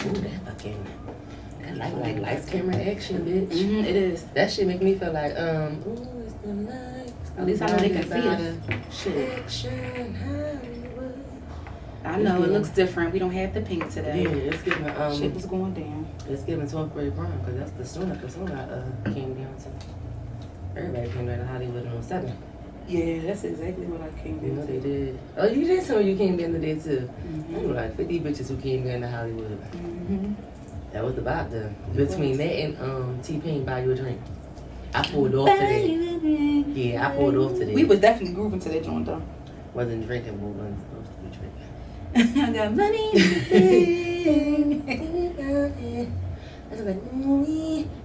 Ooh, that fucking... That like lights, camera, action, bitch. Mm-hmm, it is. That shit make me feel like, ooh, it's the lights. At least I know they can see us. Shit. Action, Hollywood. I know, it looks different. We don't have the pink today. Yeah, it's giving, shit was going down. It's giving 12th grade prom, because that's the song I came down to. Everybody came down to Hollywood on 7. Yeah, that's exactly what I came down to. You know they did. Oh, you did tell me you came down today too. Mm-hmm. There were like 50 bitches who came down to Hollywood. Mm-hmm. That was the vibe though. Between that and T-Pain buy you a drink. I pulled off today. Yeah, I pulled off today. We was definitely grooving to that joint though. Wasn't drinking, but wasn't supposed to be drinking. I got money. I was like,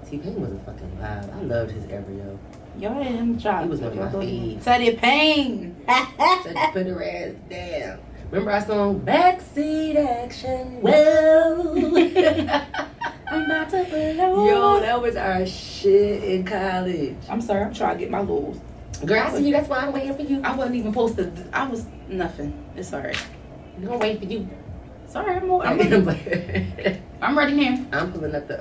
T-Pain was a fucking vibe. I loved his area. Yo, I am trying. He was one of my faves. Teddy Pain. Said put her ass down. Remember our song Backseat Action? Well, I'm about to blow. Yo, that was our shit in college. I'm sorry, I'm trying to get my little. Girl, I see you. That's why I'm waiting for you. I wasn't even posted. I was nothing. It's alright. I'm gonna wait for you. Sorry, I'm ready. I'm ready now. I'm pulling up the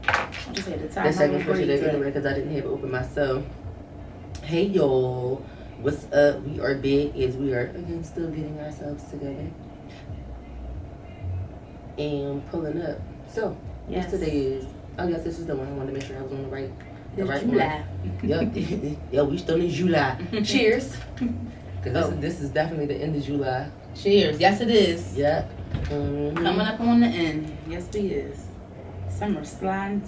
I just had to tie the second my picture braids there because I didn't have it open myself. Hey y'all, what's up? We are big as we are again still getting ourselves together and pulling up. So yes, today is yes, this is the one. I wanted to make sure I was on the right July. Yep. Yeah, we still in July. Cheers. Because this is definitely the end of July. Cheers. Yes, it is. Yep. Mm-hmm. Coming up on the end. Yes, it is. Summer sliding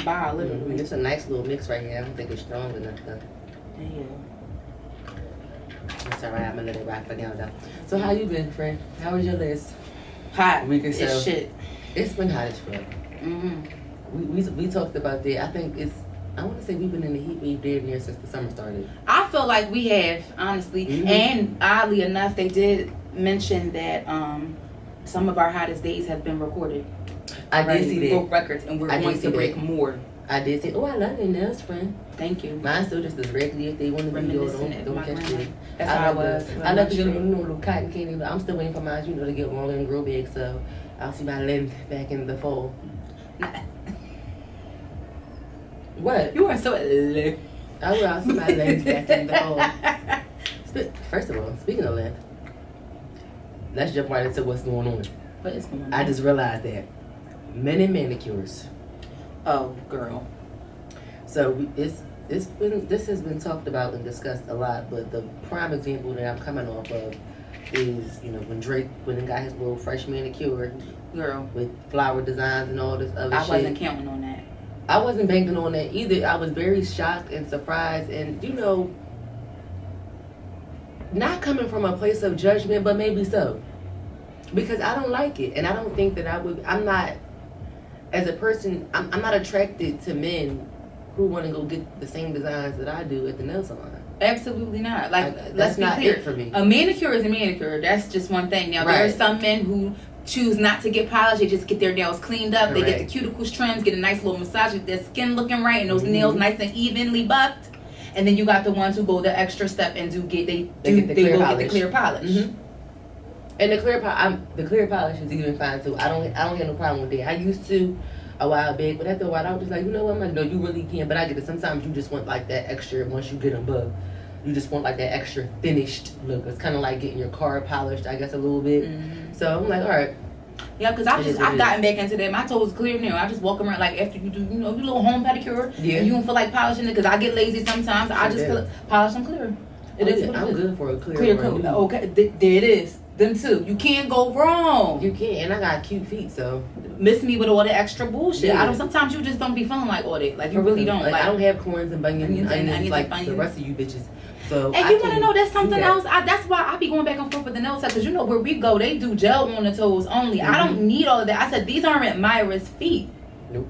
by, literally. Mm-hmm. It's a nice little mix right here. I don't think it's strong enough though. Yeah. That's alright. I'm gonna let it rock for now though. So how you been, friend? How was your list? Hot. We can it's shit. It's been hot as fuck. Mm-hmm. We talked about that. I think it's. I want to say we've been in the heat wave damn near since the summer started. I feel like we have, honestly. Mm-hmm. And oddly enough, they did mention that some of our hottest days have been recorded. I did see that. We broke records, and we're going to break more. I did see. Oh, I love your nails, friend. Thank you. Mine's still just as regular if they want to be. Don't catch me. That's how I was. I love you know little cotton candy. I'm still waiting for mine, to get long and grow big. So I'll see my length back in the fall. What? You are so lit. I'll see my length back in the fall. First of all, speaking of length, let's jump right into what's going on. What is going on? I just realized that men and manicures. Oh, girl. So this has been talked about and discussed a lot, but the prime example that I'm coming off of is when Drake went and got his little fresh manicure, girl, with flower designs and all this other shit. I wasn't counting on that. I wasn't banking on that either. I was very shocked and surprised, and not coming from a place of judgment, but maybe so, because I don't like it, and I don't think that I'm not. As a person, I'm not attracted to men who want to go get the same designs that I do at the nail salon. Absolutely not. Let's be clear. It for me. A manicure is a manicure. That's just one thing. Now, there are some men who choose not to get polished. They just get their nails cleaned up. Correct. They get the cuticles trimmed, get a nice little massage, get their skin looking right, and those nails nice and evenly buffed. And then you got the ones who go the extra step and get the clear polish. Mm-hmm. And the clear polish is even fine too. I don't have no problem with that. I used to a while back, but after a while I was just like, I'm like, no, you really can. But I get it. Sometimes you just want like that extra. Once you get them bugged, you just want like that extra finished look. It's kind of like getting your car polished, I guess, a little bit. Mm-hmm. So I'm like, all right. Yeah, because I've gotten back into that. My toes clear now. I just walk around like after you do, your little home pedicure. Yeah. And you don't feel like polishing it because I get lazy sometimes. I just polish them clear. I'm good for a clear coat. Okay, there it is. Them too. You can't go wrong. You can't, and I got cute feet, so miss me with all the extra bullshit. Yeah. Sometimes you just don't be feeling like all that. Like you really don't. Like I don't have corns and bunions like the rest of you bitches. So and you want to know there's something else? That's why I be going back and forth with the nail tech, because where we go, they do gel on the toes only. Mm-hmm. I don't need all of that. I said these aren't Myra's feet. Nope.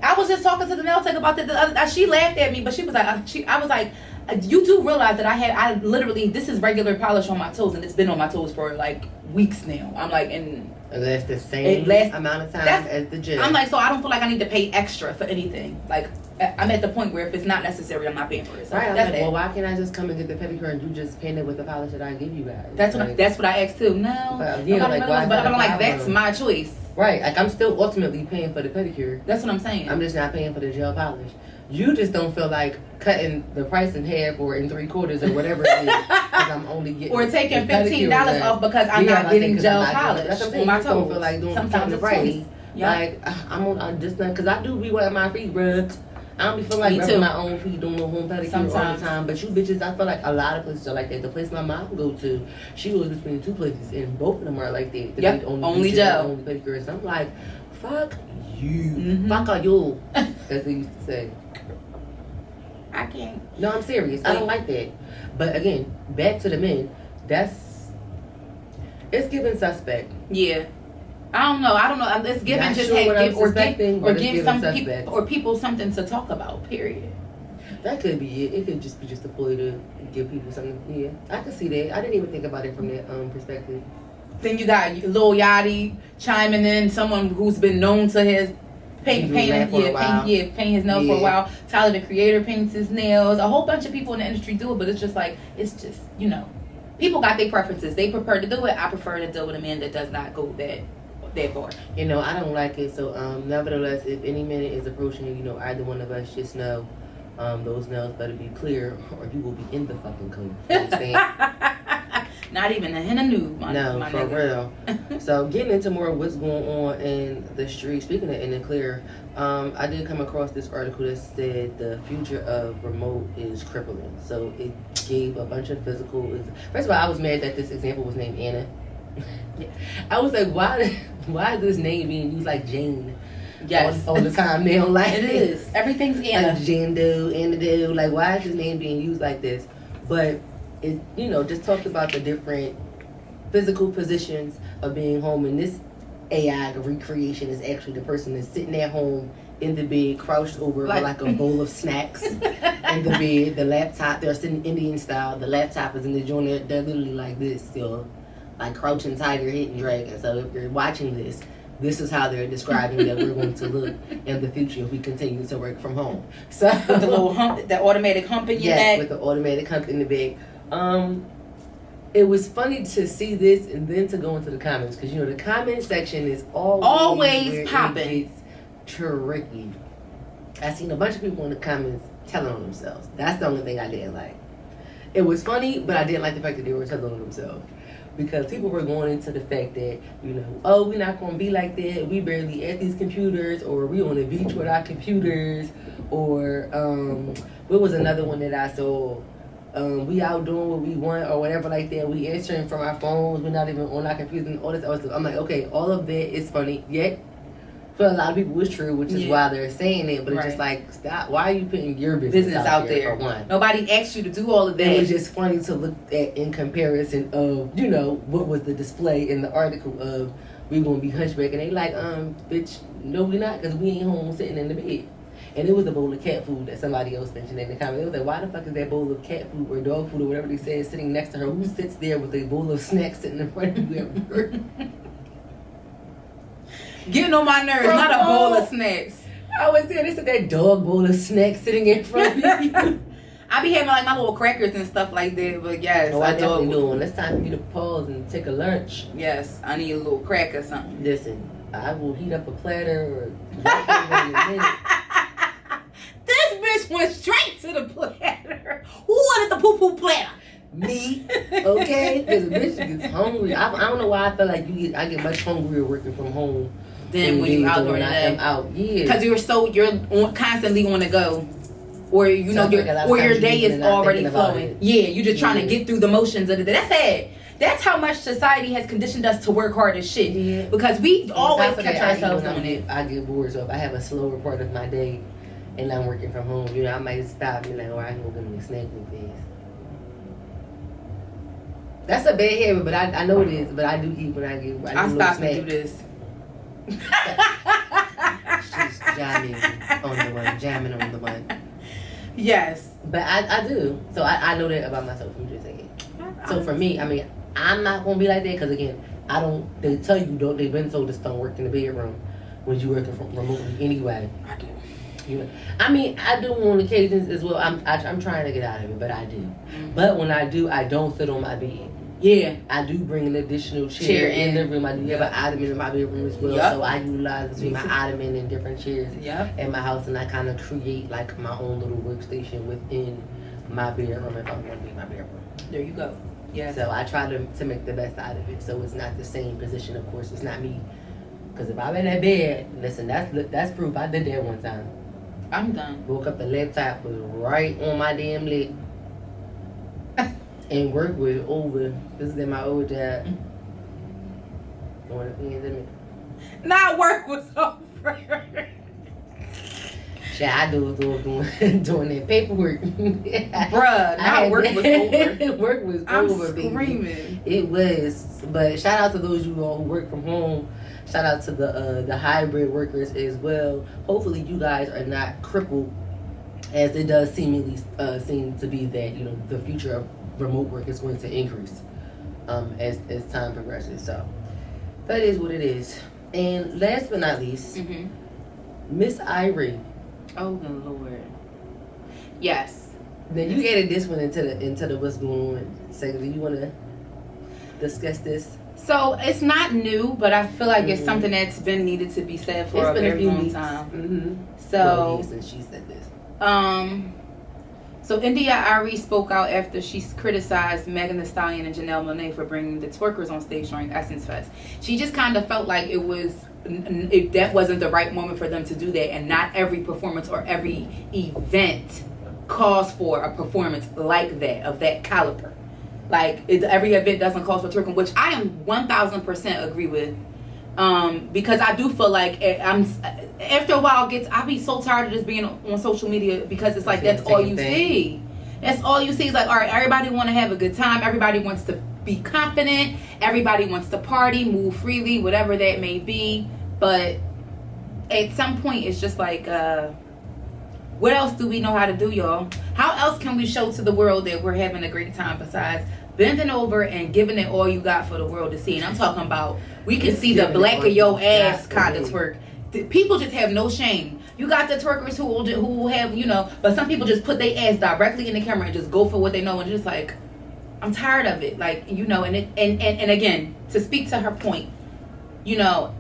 I was just talking to the nail tech about that the other day. She laughed at me, but she was like, I was like, you do realize that I literally, this is regular polish on my toes, and it's been on my toes for like weeks now. I'm like, and that's the same amount of time as the gel. I'm like, so I don't feel like I need to pay extra for anything. Like, I'm at the point where if it's not necessary, I'm not paying for it. So right. I'm like, well, why can't I just come and get the pedicure and you just paint it with the polish that I give you guys? That's what I asked too. No, but I'm like, that's my choice. Right, like I'm still ultimately paying for the pedicure. That's what I'm saying. I'm just not paying for the gel polish. You just don't feel like cutting the price in half or in 3/4 or whatever it is, because I'm only getting or taking $15 off because I'm not getting gel polish. That's what I'm saying. My toes. Don't feel like doing sometimes the it's price. yep. Like I'm just not, because I do be wanting my feet rubbed. I don't be feeling like rubbing my own feet, doing no home pedicure all the time. But you bitches, I feel like a lot of places are like that. The place my mom go to, she goes between 2 places, and both of them are like that. Yep, only gel, only pedicures. I'm like, fuck you, fuck are you, as they used to say. I can't. No, I'm serious. I don't like that. But again, back to the men. It's giving suspect. Yeah. I don't know. It's giving Not just sure give some people or people something to talk about. Period. That could be it. It could just be a ploy to give people something. Yeah, I could see that. I didn't even think about it from that perspective. Then you got Lil Yachty chiming in, someone who's been known to his paint his nails for a while. Tyler the Creator paints his nails. A whole bunch of people in the industry do it, but it's just people got their preferences. They prefer to do it. I prefer to deal with a man that does not go that far. I don't like it. So nevertheless, if any man is approaching you, either one of us, just know those nails better be clear, or you will be in the fucking coat. You understand? Not even a hint of nude, my for nigga. Real. So getting into more of what's going on in the street. Speaking of in the clear, I did come across this article that said the future of remote is crippling. So it gave a bunch of physical. First of all, I was mad that this example was named Anna. I was like, why is this name being used like Jane? Yes, all the time now. Like it is. Everything's Anna. Like Jane Doe, Anna Doe. Like, why is his name being used like this? But it, just talked about the different physical positions of being home. And this AI recreation is actually the person that's sitting at home in the bed, crouched over with like a bowl of snacks in the bed. The laptop, they're sitting Indian style. The laptop is in the joint. They're literally like this still, like crouching tiger, hidden dragon. So if you're watching this is how they're describing that we're going to look in the future if we continue to work from home. So with the little hump, the automatic hump in your neck. With the automatic hump in the back. It was funny to see this and then to go into the comments, because the comment section is always popping. It's tricky. I seen a bunch of people in the comments telling on themselves. That's the only thing I didn't like. It was funny, but I didn't like the fact that they were telling on themselves. Because people were going into the fact that, we're not going to be like that. We barely at these computers, or we on the beach with our computers, or what was another one that I saw? We out doing what we want or whatever like that. We answering from our phones. We're not even on our computers and all this other stuff. I'm like, okay, all of that is funny. Yet, for a lot of people, it's true, which is why they're saying it. But it's just like, stop. Why are you putting your business out there? For one, nobody asked you to do all of that. It was just funny to look at in comparison of, what was the display in the article of we gonna be hunchback, and they like, bitch, no, we not, because we ain't home sitting in the bed. And it was a bowl of cat food that somebody else mentioned in the comments. It was like, why the fuck is that bowl of cat food or dog food or whatever they said sitting next to her? Who sits there with a bowl of snacks sitting in front of you? Getting on my nerves, not a bowl of snacks. I was saying, this is that dog bowl of snacks sitting in front of you. I be having like my little crackers and stuff like that, but yes. I definitely do. It's time for me to pause and take a lunch. Yes, I need a little crack or something. Listen, I will heat up a platter or This bitch went straight to the platter. Who wanted the poo-poo platter? Me, okay? Because a bitch gets hungry. I don't know why I feel like I get much hungrier working from home than when you're out during the day. Yeah, because you're constantly on the go, or your day is already flowing. Yeah, you're just trying to get through the motions of the day. That's sad. That's how much society has conditioned us to work hard as shit. Yeah. Because we always catch ourselves doing it. I get bored, so if I have a slower part of my day and I'm working from home, I might stop and be like, I can go get me a snack with this. That's a bad habit, but I know it is. But I do eat when I get. I stop and do this. She's jamming on the one. Yes, but I do. So I know that about myself. I'm just saying. So for me, I'm not gonna be like that, because again, I don't. They tell you don't. They've been told to don't work in the bedroom when you working from remotely anyway. I do. I do on occasions as well. I'm trying to get out of it, but I do. Mm-hmm. But when I do, I don't sit on my bed. Yeah. I do bring an additional chair in the room. I do have an ottoman in my bedroom as well. So I utilize between my ottoman and different chairs in my house, and I kind of create like my own little workstation within my bedroom if I'm going to be in my bedroom. There you go. Yeah. So I try to make the best out of it. So it's not the same position. Of course, it's not me. Because if I'm in that bed, listen, that's proof. I did that one time. I'm done. Woke up, the laptop was right on my damn leg. And work was over. This is in my old job. Not work was over. Shit, I was doing that paperwork. Bruh, not work was over. Work was I'm over, screaming. Baby. It was. But shout out to those of you all who work from home. Shout out to the hybrid workers as well. Hopefully you guys are not crippled, as it does seemingly seem to be that, you know, the future of remote work is going to increase as time progresses. So that is what it is. And last but not least, Miss Irie. Oh good Lord. Yes. Now you added this one into the what's going on. So do you want to discuss this? So it's not new, but I feel like it's something that's been needed to be said for a very long time. So since she said this. So India Arie spoke out after she criticized Megan Thee Stallion and Janelle Monáe for bringing the twerkers on stage during Essence Fest. She just kind of felt like that wasn't the right moment for them to do that, and not every performance or every event calls for a performance like that, of that caliber. Like every event doesn't call for twerking, which I am 1000% agree with. Because I do feel like after a while I be so tired of just being on social media, because it's like that's all you see. That's all you see. Is like, all right, everybody want to have a good time. Everybody wants to be confident. Everybody wants to party, move freely, whatever that may be. But at some point, it's just like, what else do we know how to do, y'all? How else can we show to the world that we're having a great time besides bending over and giving it all you got for the world to see? And I'm talking about, we can see the black of your ass kind of twerk. People just have no shame. You got the twerkers who have, you know, but some people just put their ass directly in the camera and just go for what they know, and just like, I'm tired of it. Like, you know, and again, to speak to her point, you know,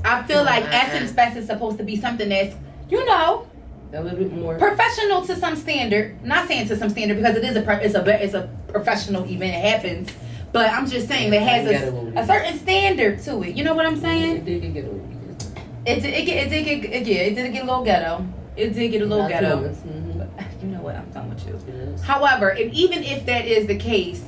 I feel like Essence Fest is supposed to be something that's, you know, a little bit more professional to some standard. Not saying to some standard, because it is it's a professional event. It happens, but I'm just saying that has a certain standard to it. You know what I'm saying? It did get a little. It did get a little ghetto. It did get a little ghetto. You know what? I'm done with you. Yes. However, even if that is the case,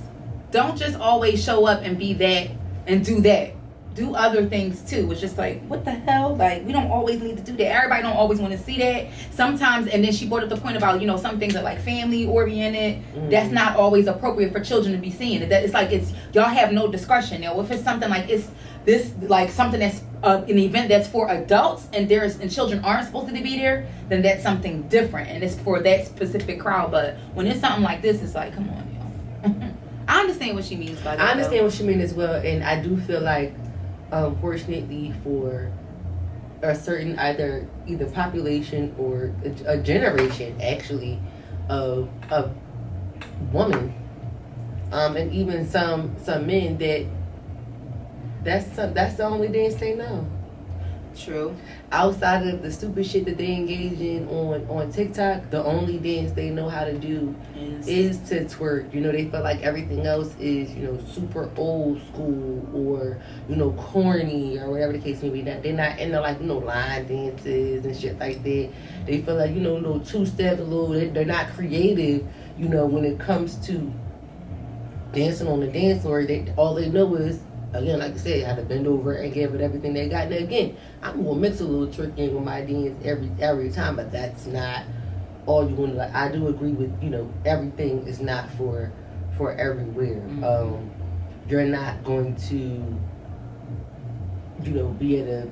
don't just always show up and be that and do that. Do other things too. It's just like, what the hell? Like, we don't always need to do that. Everybody don't always want to see that. Sometimes, and then she brought up the point about, you know, some things are like family oriented. That's not always appropriate for children to be seeing. It's like, y'all have no discretion. Now, if it's something like something that's an event that's for adults and children aren't supposed to be there, then that's something different, and it's for that specific crowd. But when it's something like this, it's like, come on, y'all. I understand what she means by that. I understand what she means as well, and I do feel like, fortunately for a certain either population or a generation actually of women, and even some men, that's the only dance they know. True. Outside of the stupid shit that they engage in on TikTok, the only dance they know how to do is to twerk. You know, they feel like everything else is, you know, super old school or, you know, corny or whatever the case may be. They're not into, like, you know, line dances and shit like that. They feel like, you know, little two-steps, they're not creative, you know, when it comes to dancing on the dance floor. All they know is, again, like I said, how to bend over and give it everything they got. Now, again, I'm gonna mix a little twerking with my dance every time, but that's not all you want to. Like, I do agree with, you know, everything is not for everywhere. You're not going to, you know, be at a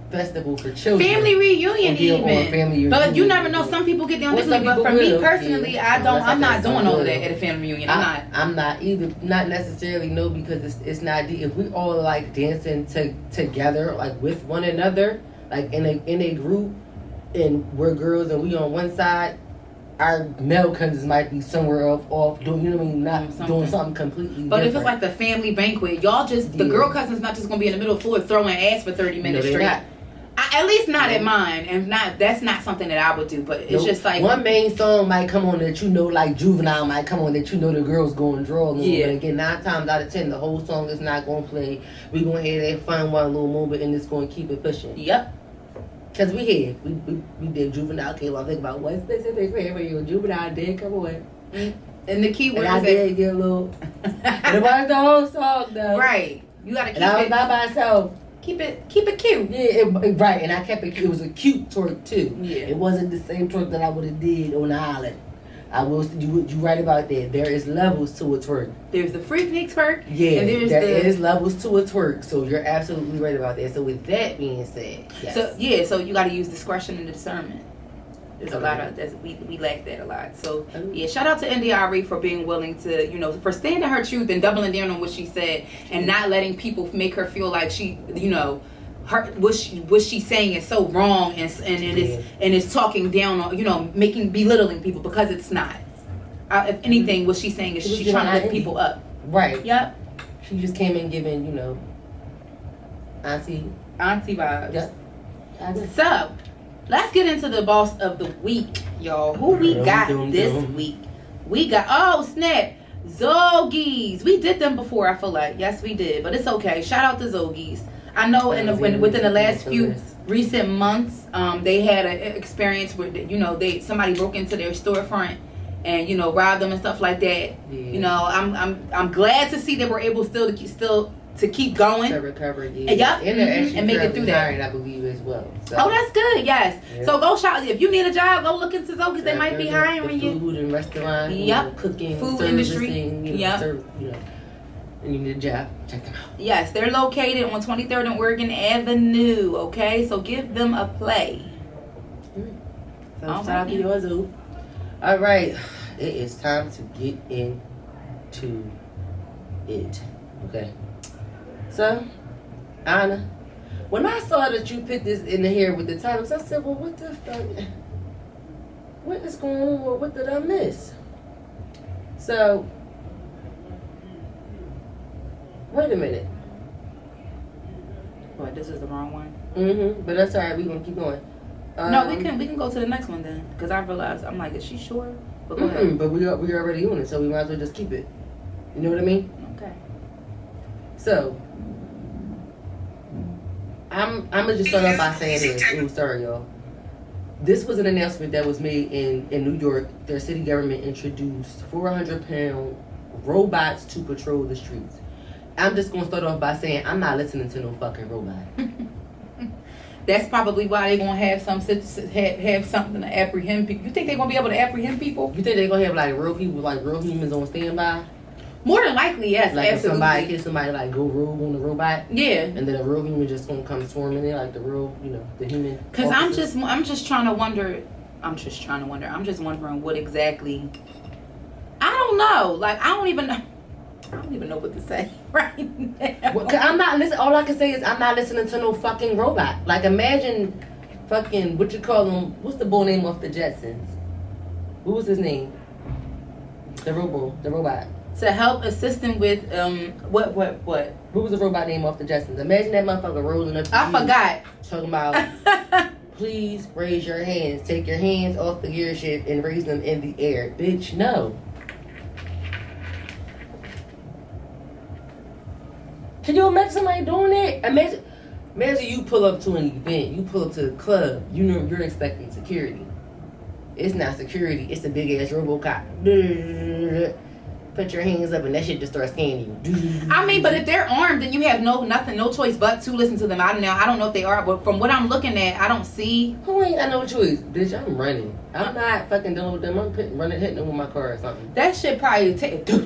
festival for children, family reunion even. Family reunion. But you never know. Some people get down differently. But for me personally, yeah. I'm not doing all of that at a family reunion. I'm not either. Not necessarily, no, because it's not. If we all like dancing together, like with one another, like in a group, and we're girls and we on one side, our male cousins might be somewhere off doing, you know what I mean, not doing something completely But different. if it's like the family banquet, y'all just, the girl cousin's not just going to be in the middle of the floor throwing ass for 30 minutes straight. Not. At least not at mine, and that's not something that I would do. But it's just like one main song might come on that like Juvenile might come on that the girls going to draw a little. But again, 9 times out of 10, the whole song is not going to play. We going to have that fun one little moment, and it's going to keep it pushing. Yep. Cause we did Juvenile came on. Think about what specific favorite Juvenile did come on. And the key word is I did get a little. But it was the whole song though. Right. You got to keep it. I was by myself. Keep it cute. Yeah, right. And I kept it. It was a cute twerk too. Yeah. It wasn't the same twerk that I would have did on the island. I will. You right about that. There is levels to a twerk. There's the freak twerk. Yeah. And there is levels to a twerk. So you're absolutely right about that. So with that being said, yes. So you got to use discretion and discernment. There's a lot of we lack that a lot. So shout out to India.Arie for being willing to, for standing her truth and doubling down on what she said and not letting people make her feel like she, her what she's saying is so wrong and it's talking down on, belittling people, because it's not. If anything, what she's saying is she's trying to lift people up. Right. Yep. She just came in giving, auntie vibes. Yep. So, let's get into the boss of the week, y'all. Who we got this week? We got, oh snap, Zoagies. We did them before, I feel like. Yes, we did, but it's okay. Shout out to Zoagies. I know within the last few recent months, they had an experience where somebody broke into their storefront and robbed them and stuff like that. Yeah. I'm glad to see that we're able still to keep going, to recover, and make it through that. I believe as well. So. Oh, that's good. Yes. Yeah. So go shop. If you need a job, go look into Zoagies. They might be hiring you. Food and restaurant. Yep. Cooking. Food industry. Yep. And you need a job, check them out. Yes, they're located on 23rd and Oregon Avenue. Okay, so give them a play. So shout out to yours, Zoo. All right, it is time to get into it. Okay. So, Anna, when I saw that you put this in here with the titles, I said, well, what the fuck? What is going on? What did I miss? So, wait a minute. What, this is the wrong one? Mm-hmm. But that's all right. We're going to keep going. No, we can go to the next one then. Because I realized, I'm like, is she sure? But go ahead. But we already on it, so we might as well just keep it. You know what I mean? Okay. So, I'm going to just start off by saying this. Ooh, sorry, y'all. This was an announcement that was made in New York. Their city government introduced 400-pound robots to patrol the streets. I'm just going to start off by saying I'm not listening to no fucking robot. That's probably why they're going to have something to apprehend people. You think they're going to be able to apprehend people? You think they're going to have like real people, like real humans on standby? More than likely, yes. Like absolutely. if somebody like go rogue on the robot, yeah, and then a real human just gonna come swarming in, like the real, the human. Because I'm just trying to wonder. I'm just wondering what exactly. I don't know. Like I don't even know what to say right now. Well, I'm not listening. All I can say is I'm not listening to no fucking robot. Like imagine, fucking what you call them? What's the boy name off the Jetsons? What was his name? The robot. To help assist him with what? Who was the robot name off the Jetsons? Imagine that motherfucker rolling up. I forgot. Talking about, please raise your hands. Take your hands off the gear shift and raise them in the air, bitch. No. Can you imagine somebody doing that? Imagine you pull up to an event. You pull up to the club. You know you're expecting security. It's not security. It's a big ass RoboCop. Put your hands up and that shit just starts scanning you. I mean, but if they're armed, then you have no choice but to listen to them. I don't know if they are, but from what I'm looking at, I don't see. Who ain't got no choice, bitch? I'm running. I'm not fucking dealing with them. I'm hitting them with my car or something. That shit probably take. How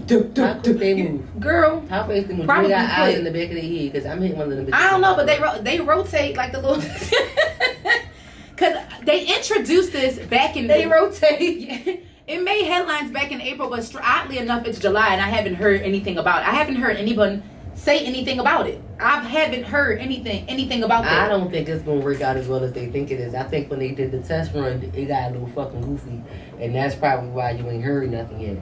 quick they move, girl? How fast they move? Probably they got eyes in the back of their head because I'm hitting one of them bitches. I don't know, but they rotate like the little. Because they introduced this back in. They rotate. It made headlines back in April, but oddly enough, it's July, and I haven't heard anything about it. I haven't heard anyone say anything about it. I haven't heard anything about that. I don't think it's gonna work out as well as they think it is. I think when they did the test run, it got a little fucking goofy, and that's probably why you ain't heard nothing yet.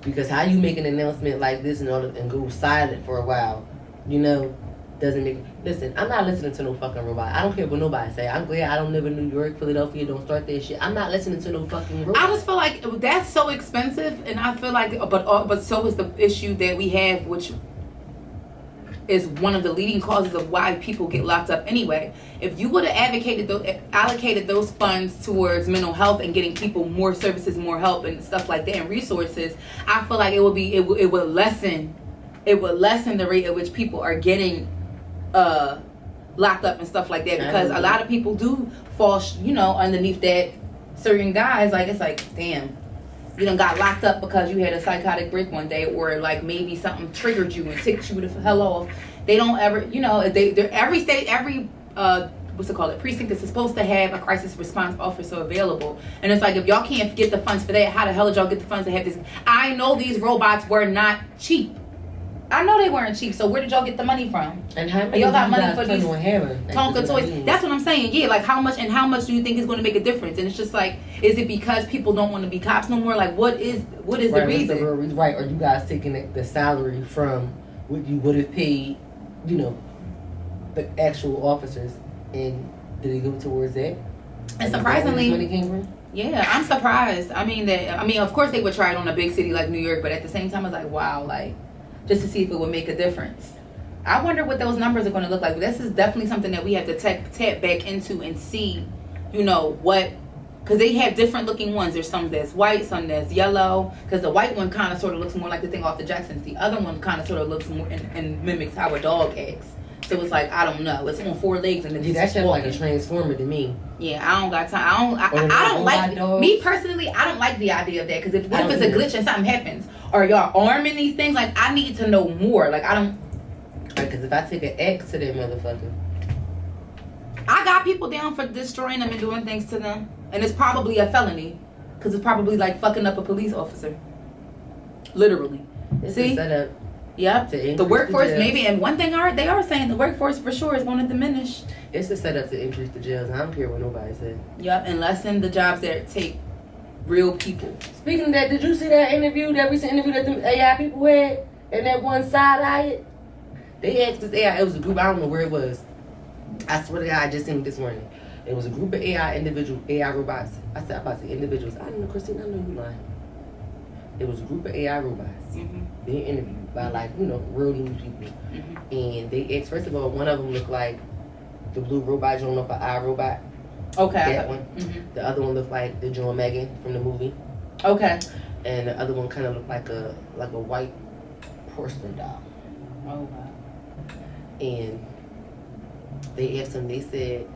Because how you make an announcement like this and go silent for a while, you know, doesn't make. Listen, I'm not listening to no fucking robot. I don't care what nobody say. I'm glad I don't live in New York, Philadelphia. Don't start that shit. I'm not listening to no fucking robot. I just feel like that's so expensive, and I feel like, but so is the issue that we have, which is one of the leading causes of why people get locked up anyway. If you would have allocated those funds towards mental health and getting people more services, more help, and stuff like that, and resources, I feel like it would lessen the rate at which people are getting locked up and stuff like that, because a lot of people do fall, you know, underneath that certain guys. Like, it's like, damn, you done got locked up because you had a psychotic break one day, or like maybe something triggered you and ticked you the hell off. They don't ever, you know, every state, precinct is supposed to have a crisis response officer available. And it's like, if y'all can't get the funds for that, how the hell did y'all get the funds to have this? I know these robots were not cheap. I know they weren't cheap, so where did y'all get the money from? And how many y'all got money for these Tonka toys? That's what I'm saying. Yeah, like how much do you think is going to make a difference? And it's just like, is it because people don't want to be cops no more? Like, what is the reason? Right, or you guys taking the salary from what you would have paid, you know, the actual officers, and did it go towards that? And surprisingly, money came from? Yeah, I'm surprised. I mean, of course they would try it on a big city like New York, but at the same time, it's like, wow, like, just to see if it would make a difference. I wonder what those numbers are going to look like. This is definitely something that we have to tap back into and see, you know, what, because they have different looking ones. There's some that's white, some that's yellow, because the white one kind of sort of looks more like the thing off the Jacksons. The other one kind of sort of looks more and mimics how a dog acts. So it's like, I don't know. It's on 4 legs and then that's just like a transformer to me. Yeah, I don't got time. I don't like dogs. Me personally, I don't like the idea of that, because if it's a glitch and something happens, or y'all arming these things, like, I need to know more. Like, I don't. Because if I take an axe to that motherfucker, I got people down for destroying them and doing things to them, and it's probably a felony, because it's probably like fucking up a police officer. Literally. See? Set up. Yep. The workforce maybe, and one thing they are saying the workforce for sure is going to diminish. It's a setup to increase the jails. I don't care what nobody said. Yep, and lessen the jobs that take real people. Speaking of that, did you see that recent interview that the AI people had? And that one side eye? They asked this AI, it was a group, I don't know where it was. I swear to God, I just seen it this morning. It was a group of AI robots. I said, I'm about to say individuals. I don't know, Christine, I know you lying. It was a group of AI robots being interviewed by, like, you know, real news people. And they asked, first of all, one of them looked like the blue robot, you don't know if an iRobot. Okay. That one. The other one looked like the Joan Megan from the movie. Okay. And the other one kind of looked like a white porcelain doll. Oh, wow. And they asked him, they said,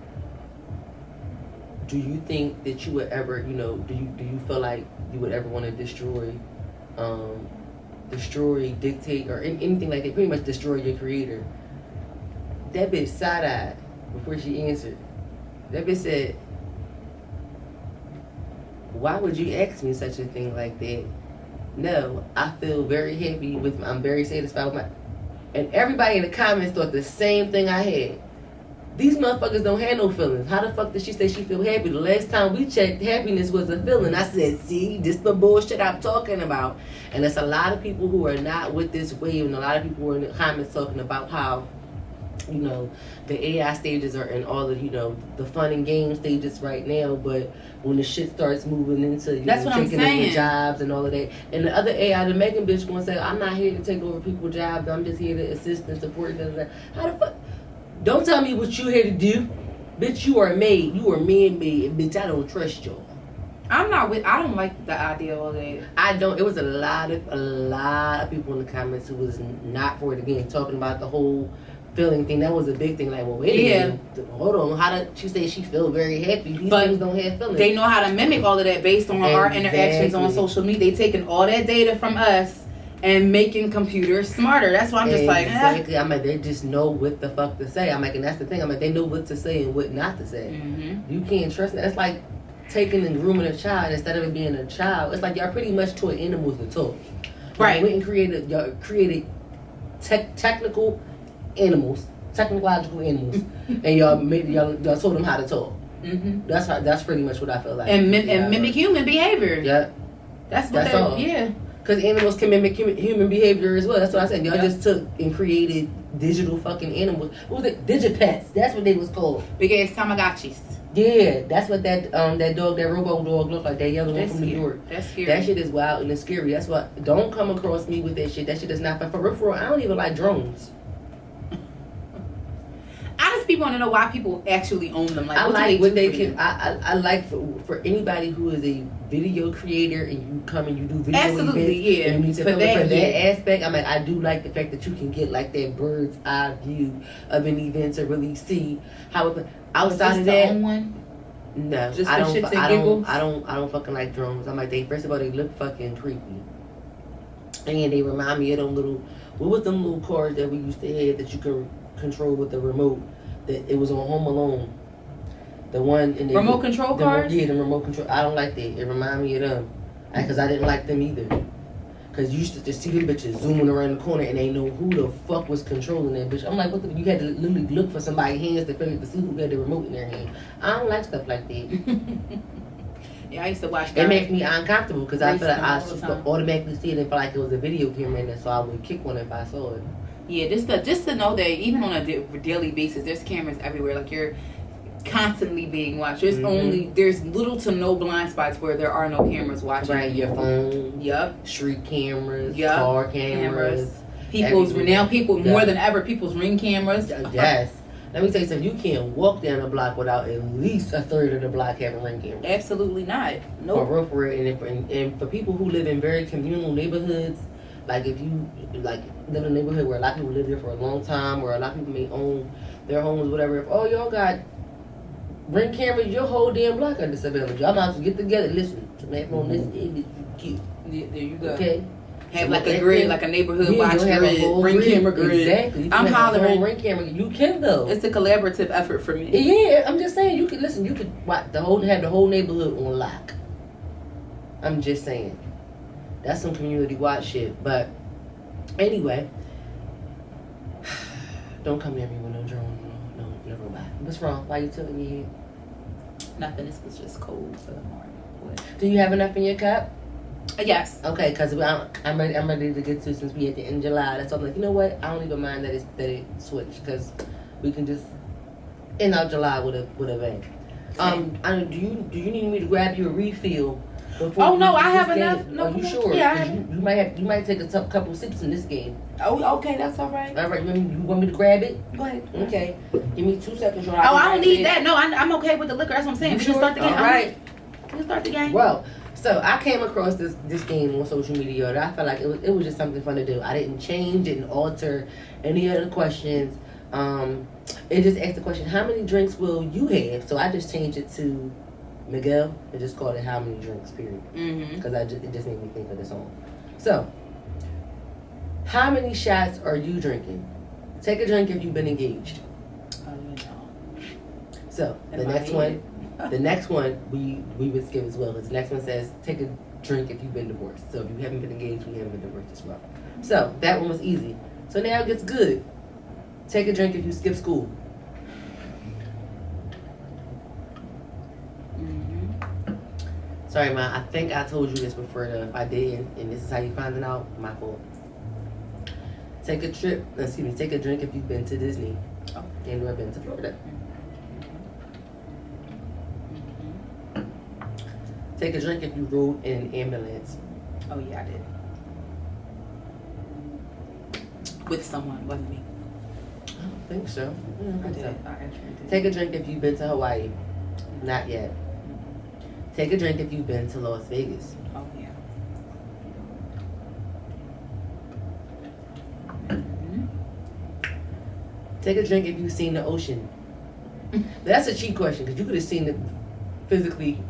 do you think that you would ever, you know, do you feel like you would ever want to destroy, dictate, or anything like that, pretty much destroy your creator? That bitch side-eyed before she answered. That bitch said, why would you ask me such a thing like that? No, I feel very happy I'm very satisfied with my... And everybody in the comments thought the same thing I had. These motherfuckers don't have no feelings. How the fuck did she say she feel happy? The last time we checked, happiness was a feeling. I said, see, this the bullshit I'm talking about. And there's a lot of people who are not with this wave, and a lot of people were in the comments talking about how, you know, the AI stages are in all of, you know, the fun and game stages right now, but when the shit starts moving into, you know, taking over jobs and all of that, and the other AI, the Megan bitch, gonna say, I'm not here to take over people's jobs, I'm just here to assist and support them. How the fuck? Don't tell me what you here to do. Bitch, you are made. You are man-made, and bitch, I don't trust y'all. I don't like the idea of that. I don't. It was a lot of people in the comments who was not for it, again, talking about the whole feeling thing. That was a big thing. Like, well, wait a minute. Hold on. How did she say she feel very happy? These things don't have feelings. They know how to mimic all of that based on our interactions on social media. They taking all that data from us and making computers smarter. That's why I'm just like, exactly. I'm like, they just know what the fuck to say. I'm like, and that's the thing. I'm like, they know what to say and what not to say. You can't trust it. That's like taking and grooming a child instead of it being a child. It's like y'all pretty much taught animals to talk. Right. Y'all went and created technical animals, technological animals, and y'all told them how to talk. Mm-hmm. That's pretty much what I feel like. And mimic human behavior. Yeah. That's all. Yeah. Because animals can mimic human behavior as well. That's what I said. Y'all Yep. just took and created digital fucking animals. What was it? Digipets. That's what they was called. Big ass Tamagotchis. Yeah, that's what that dog, that robo dog looked like. That yellow one from New York. That's scary. That shit is wild and it's scary. That's why don't come across me with that shit. That shit is not fun. For real, I don't even like drones. I just people want to know why people actually own them. Like, I what like do what they for can. you? I like for anybody who is a video creator and you come and you do video Absolutely, events. yeah. And you need to For film it that, for that yeah. aspect. I'm like, I do like the fact that you can get like that bird's eye view of an event to really see how it. Outside of that, one? no, Just I for don't. shits and I giggles? don't fucking like drones. I'm like, first of all, they look fucking creepy, and they remind me of them little. What was them little cars that we used to have that you could control with the remote? That it was on Home Alone. The one in the Remote control cars? Yeah, the remote control. I don't like that. It remind me of them. Because I didn't like them either. Because you used to just see them bitches zooming around the corner and they know who the fuck was controlling that bitch. I'm like, what the, you had to literally look for somebody's hands to see who had the remote in their hand. I don't like stuff like that. Yeah, I used to watch It that. makes me uncomfortable because I feel like I all the should time. automatically see it and feel like it was a video camera in there, so I would kick one if I saw it. Yeah, just to know that even on a daily basis, there's cameras everywhere. Like, you're constantly being watched. There's little to no blind spots where there are no cameras watching. Right, your phone. Yep. Street cameras. Yep. Car cameras. People more than ever, people's ring cameras. Yes. Let me tell you something. You can't walk down a block without at least a third of the block having ring cameras. Absolutely not. Nope. For real. And for people who live in very communal neighborhoods, like if you like live in a neighborhood where a lot of people live there for a long time, or a lot of people may own their homes, whatever. If y'all got ring cameras, your whole damn block under surveillance. Y'all might have to get together. Listen, snap on this end, this cute. Yeah, there you go. Okay. Have So like a grid, like a neighborhood watch grid, ring camera grid. Exactly. I'm hollering. Ring camera. You can though. It's a collaborative effort for me. Yeah, I'm just saying. You could listen. You could have the whole neighborhood on lock. I'm just saying. That's some community watch shit. But anyway, don't come near me with no drone, no robot. What's wrong? Why you telling me? Nothing. This was just cold for the morning. What? Do you have enough in your cup? Yes. Okay, because I'm ready to get to, since we at the end of July. That's why I'm like, you know what? I don't even mind that it switched, because we can just end out July with a bang. Do you need me to grab you a refill? Oh no, I have enough. No, Are you sure? Yeah, you might take a couple sips in this game. Oh, okay, that's all right. All right, you want me to grab it? Go ahead. Okay, give me 2 seconds. Oh, I don't need that. No, I'm okay with the liquor. That's what I'm saying. We sure? can start the game. All right. We can start the game. Well, so I came across this game on social media, and I felt like it was just something fun to do. I didn't change, didn't alter any of the questions. It just asked the question, how many drinks will you have? So I just changed it to Miguel and just called it how many drinks, period. Because it just made me think of the song. So, how many shots are you drinking? Take a drink if you've been engaged. Oh, you know. So, the next one we would skip as well. Because the next one says, take a drink if you've been divorced. So, if you haven't been engaged, we haven't been divorced as well. So, that one was easy. So, now it gets good. Take a drink if you skip school. Sorry, Ma. I think I told you this before. If I did, and this is how you find it out, my fault. Take a drink if you've been to Disney and or been to Florida. Take a drink if you rode in an ambulance. Oh yeah, I did. With someone, wasn't me. I don't think so. I did. I actually did. Take a drink if you've been to Hawaii. Not yet. Take a drink if you've been to Las Vegas. Oh yeah. Take a drink if you've seen the ocean. That's a cheat question because you could have seen it physically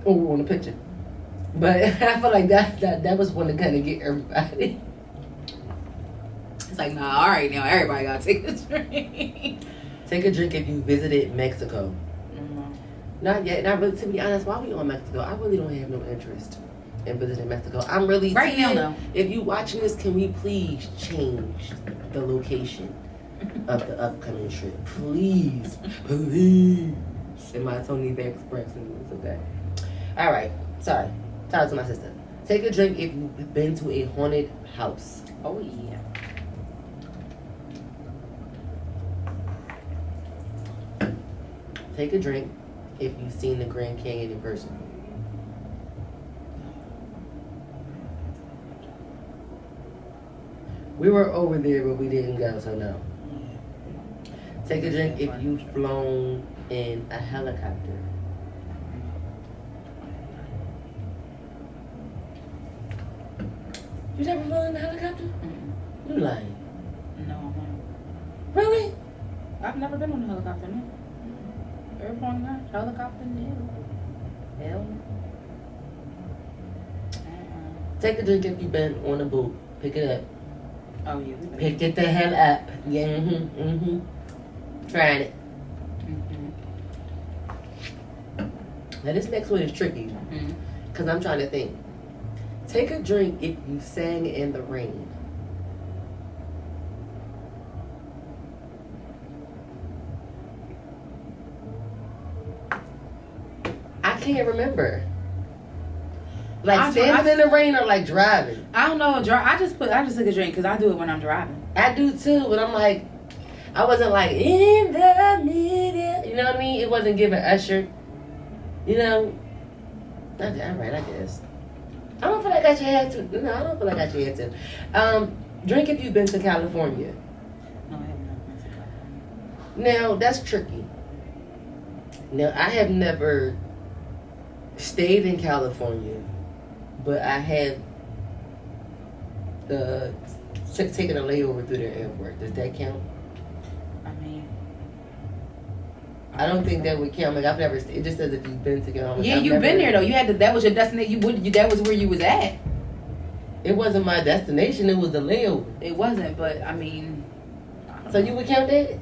over on the picture. But I feel like that was one to kind of get everybody. It's like, nah, all right, now everybody gotta take a drink. Take a drink if you visited Mexico. Mm-hmm. Not yet. Not really. To be honest, why we on Mexico? I really don't have no interest. and visited Mexico. I'm really right now though. If you watching this, can we please change the location of the upcoming trip? Please, please. In my Tony Banks expression, it's okay. All right. Sorry. Shout out to my sister. Take a drink if you've been to a haunted house. Oh yeah. Take a drink if you've seen the Grand Canyon in person. We were over there, but we didn't go, so no. Take a drink if you've flown in a helicopter. You never flown in a helicopter? Mm-mm. You lying? No, I'm not. Really? I've never been on a helicopter, no. Airplane, not helicopter, no. Hell no. Take a drink if you've been on a boat. Pick it up. Oh, yeah. Pick it the hell up. Yeah, Trying it. Now this next one is tricky. Because I'm trying to think. Take a drink if you sang in the rain. I can't remember. Like standing in the rain or like driving? I don't know. I just took a drink because I do it when I'm driving. I do too, but I'm like, I wasn't like in the middle. You know what I mean? It wasn't giving Usher. You know? All right, I guess. I don't feel like I should have to. No, I don't feel like I should have to. Drink if you've been to California. No, I have not been to California. Now, that's tricky. Now, I have never stayed in California, but I have taken a layover through their airport. Does that count? I mean, I don't think that would count. Like I've never. It just says if you've been to California. Yeah, you've been there though. You had to. That was your destination. That was where you was at. It wasn't my destination. It was the layover. It wasn't, but I mean. So you would count that?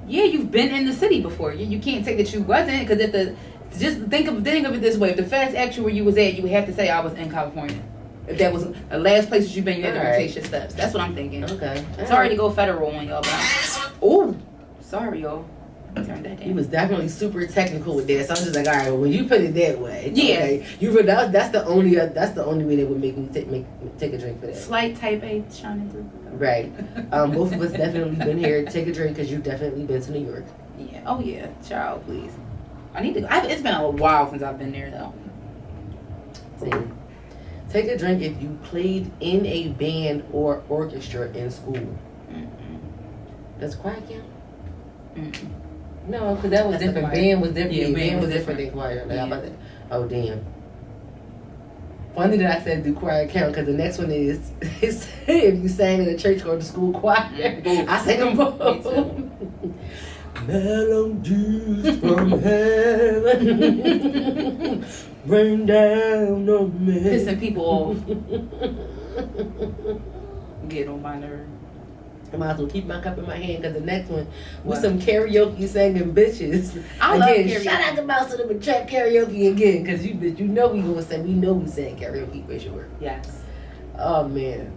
Yeah, you've been in the city before. You can't say that you wasn't, because if the just think of it this way: if the feds asked you where you was at, you would have to say I was in California. If that was the last places you've been, you had to rotate your steps. That's what I'm thinking. Okay. Sorry to go federal on y'all, but ooh, sorry y'all. Turn that down. He was definitely super technical with that, so I'm just like, all right, well, when you put it that way, yeah, okay, that's the only way that would make me take a drink for that. Slight type A shining through. Right. Both of us definitely been here. Take a drink because you've definitely been to New York. Yeah. Oh yeah, child, please. I need to go. It's been a while since I've been there though. Same. Take a drink if you played in a band or orchestra in school. Does choir count? No, because that was different. Band was different. Yeah, band was different than choir. Like, yeah. Oh, damn. Funny that I said do choir count, because the next one is if you sang in a church or the school choir. I sang them both. Melodies from heaven rain down on me. Pissing people off. Get on my nerve. I might as well keep my cup in my hand, because the next one with some karaoke singing bitches. I love karaoke. Shout out to Mouse of them trap karaoke again, because you know we gonna sing. We know we sang karaoke for sure. Yes. Oh man.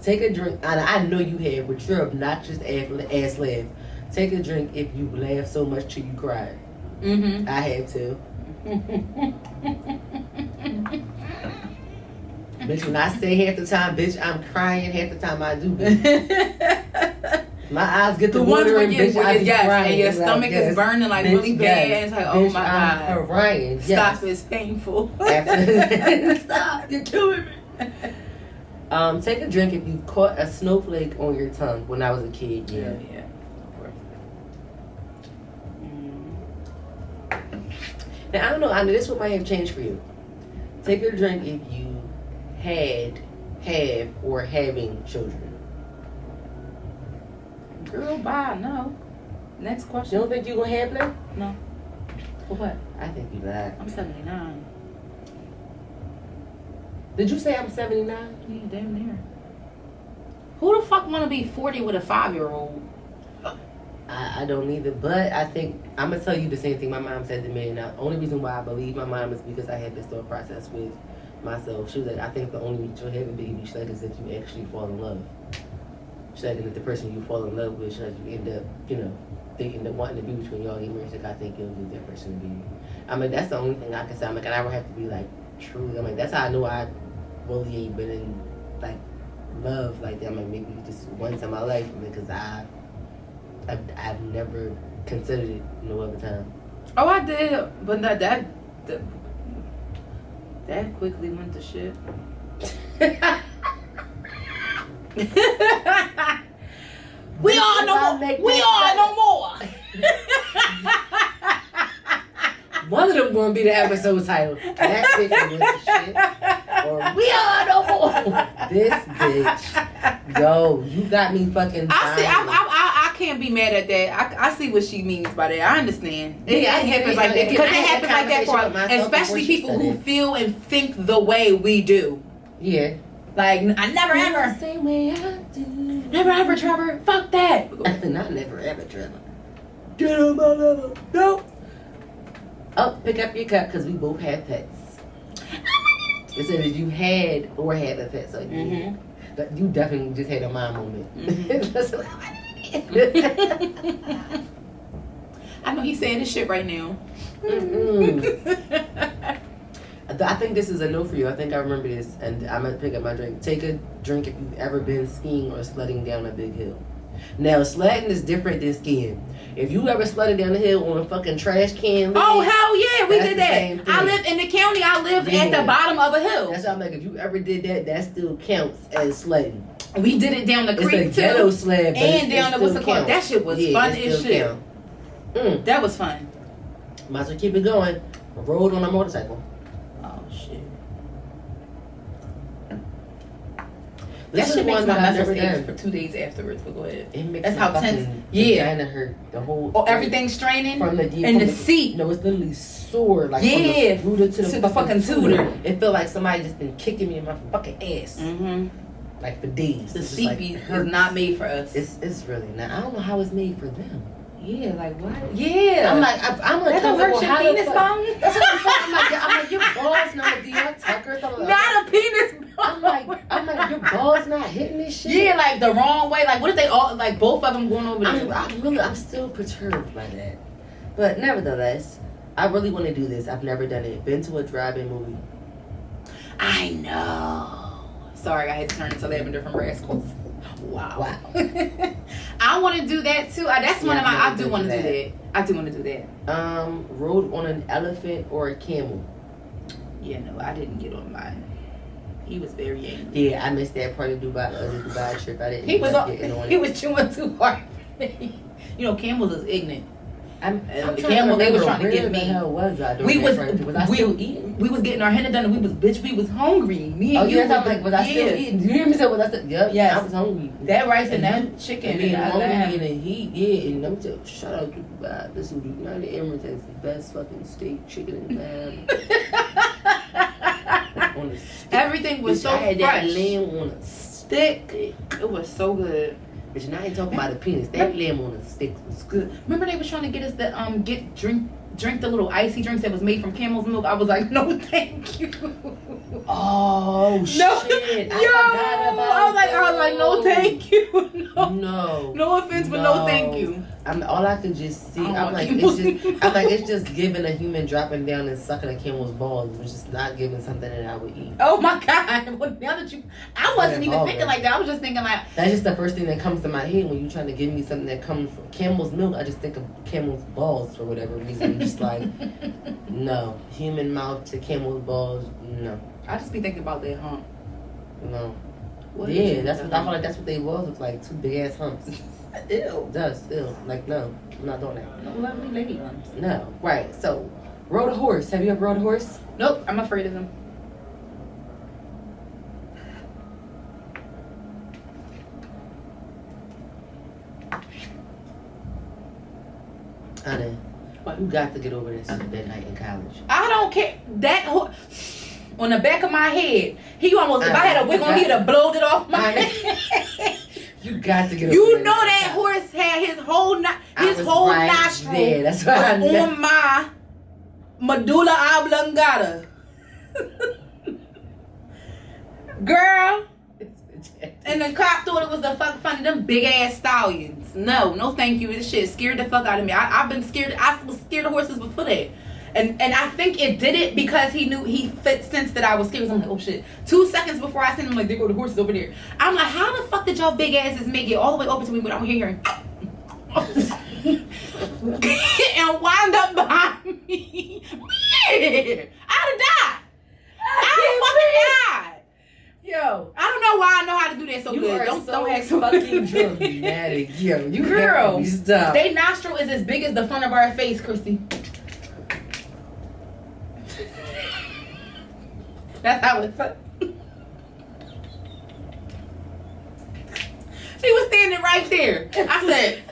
Take a drink. I know you have, but you're obnoxious ass laugh. Take a drink if you laugh so much till you cry. I have to. Bitch, when I say half the time, bitch, I'm crying half the time I do, bitch. My eyes get the water and bitch, I be crying. And your stomach is burning like bitch, really bad. Yes. It's like, oh bitch, my God. I'm crying. Yes. Stop, it's painful. Stop, you're killing me. Take a drink if you caught a snowflake on your tongue when I was a kid. Yeah, of course. Now, I don't know. I know this one might have changed for you. Take a drink if you have, or having children. Girl, bye. No. Next question. You don't think you're going to have them? No. For what? I think you lied. I'm 79. Did you say I'm 79? Yeah, damn near. Who the fuck want to be 40 with a 5-year-old? I don't either, but I think I'm gonna tell you the same thing my mom said to me. Now, the only reason why I believe my mom is because I had this thought process with myself. She was like, I think the only way you'll have a baby, she's like, is if you actually fall in love. She's like, and if the person you fall in love with, she's like, you end up, they end up wanting to be between y'all get married. Like, I think you'll give that person a baby. I mean, that's the only thing I can say. I'm like, I never have to be like true. I'm like, that's how I know I really ain't been in like love like that. I'm like, maybe just once in my life because I've never considered it no other time. Oh, I did, but not that quickly went to shit. We all no more. We all no more. One of them gonna be the episode title. That bitch went to shit. Or we all no more. This bitch. Yo, you got me fucking. I can't be mad at that. I see what she means by that. I understand. It happens like that because it happens like that for especially people who feel and think the way we do. Yeah. Like I never ever. The same way I do. Never ever, Trevor. Fuck that. Not never ever, Trevor. Get on my level. No. Oh, pick up your cup because we both have pets. It said that you had or have a pet, so you definitely just had a mom moment. I know he's saying this shit right now. I think this is a no for you. I think I remember this, and I'm gonna pick up my drink. Take a drink if you've ever been skiing or sledding down a big hill. Now, sledding is different than skiing. If you ever sledded down the hill on a fucking trash can, oh hell yeah, we did that. I lived in the county. I lived at the bottom of a hill. That's why I'm like, if you ever did that, that still counts as sledding. We did it down the creek it's a ghetto sled, but and down the what's it called? That shit was fun as shit. That was fun. Might as well keep it going. I rode on a motorcycle. Oh shit. This that shit makes my muscles ache for 2 days afterwards. But go ahead. It makes that's how tense. Yeah. Hurt the whole. Oh, everything's straining from the seat. No, it's literally sore. Like from the rooter to the fucking tutor. It felt like somebody just been kicking me in my fucking ass. Like for days. The seat is not made for us. It's really not. I don't know how it's made for them. Yeah, like what? Yeah. I'm like, I'm like, that don't hurt your penis bone? That's what I'm saying. I'm like, your balls not, do y'all tucker? Not a penis bone. I'm like, your balls not hitting this shit? Yeah, like the wrong way. Like, what if they all, like both of them going over there? I'm still perturbed by that. But nevertheless, I really want to do this. I've never done it. Been to a drive-in movie. I know. Sorry, I had to turn into Lavender from Rascals. Wow. I want to do that too. That's one of my. I do want to do that. I do want to do that. Rode on an elephant or a camel. Yeah, no, I didn't get on mine. He was very angry. Yeah, I missed that part of Dubai trip. I didn't. He was chewing too hard for me. You know, camels is ignorant. The camel, they was trying to get me. Where the hell was I? Was I still eating? We was getting our hair done and we was hungry. Me and you. Was I still eating? Do you hear me say was I still? Yep. Yes. I was hungry. That rice and that chicken. Being hungry in the heat. Yeah, and I'm telling you, shout out to Dubai. This is United Emirates has the best fucking steak, chicken, and lamb. Everything was so fresh. I had that lamb on a stick. It was so good. But you're not even talking about the penis. That lamb on a stick was good. Remember they was trying to get us to drink the little icy drinks that was made from camel's milk. I was like, no, thank you. Oh shit! I forgot about I was like, no, thank you. No offense, but no, thank you. All I could just see. It's just giving a human dropping down and sucking a camel's balls. It was just not giving something that I would eat. Oh my god! Well, now that I wasn't even thinking like that. I was just thinking like. That's just the first thing that comes to my head when you're trying to give me something that comes from camel's milk. I just think of camel's balls for whatever reason. I'm just like, no, human mouth to camel's balls, no. I just be thinking about that hump. No. Yeah, I feel like that's what they was. It's like two big ass humps. Ew. Ew. Like, no, I'm not doing that. No lovely lady humps. No. Right. So, rode a horse. Have you ever rode a horse? Nope. I'm afraid of them. Honey, you got to get over this that night in college. I don't care. That on the back of my head, he almost. If I had a wig on, he'd have blowed it off my head. You got to get over You know that horse had like his whole nostril there. That's why was on my medulla oblongata. Girl. And the cop thought it was the fuck funny. Them big ass stallions. No, thank you. This shit scared the fuck out of me. I've been scared. I was scared of horses before that. And I think it did it because he knew sensed that I was scared. So I'm like, oh shit. 2 seconds before I seen him, like, there go the horses over there. I'm like, how the fuck did y'all big asses make it all the way over to me without hearing? And wind up behind me. I'd have died. I'd have fucking died. Yo, I don't know why I know how to do that so good. Don't ask fucking dramatic. Yo, you girl, stop. They nostril is as big as the front of our face, Chrissy. That's how it felt. She was standing right there. I said.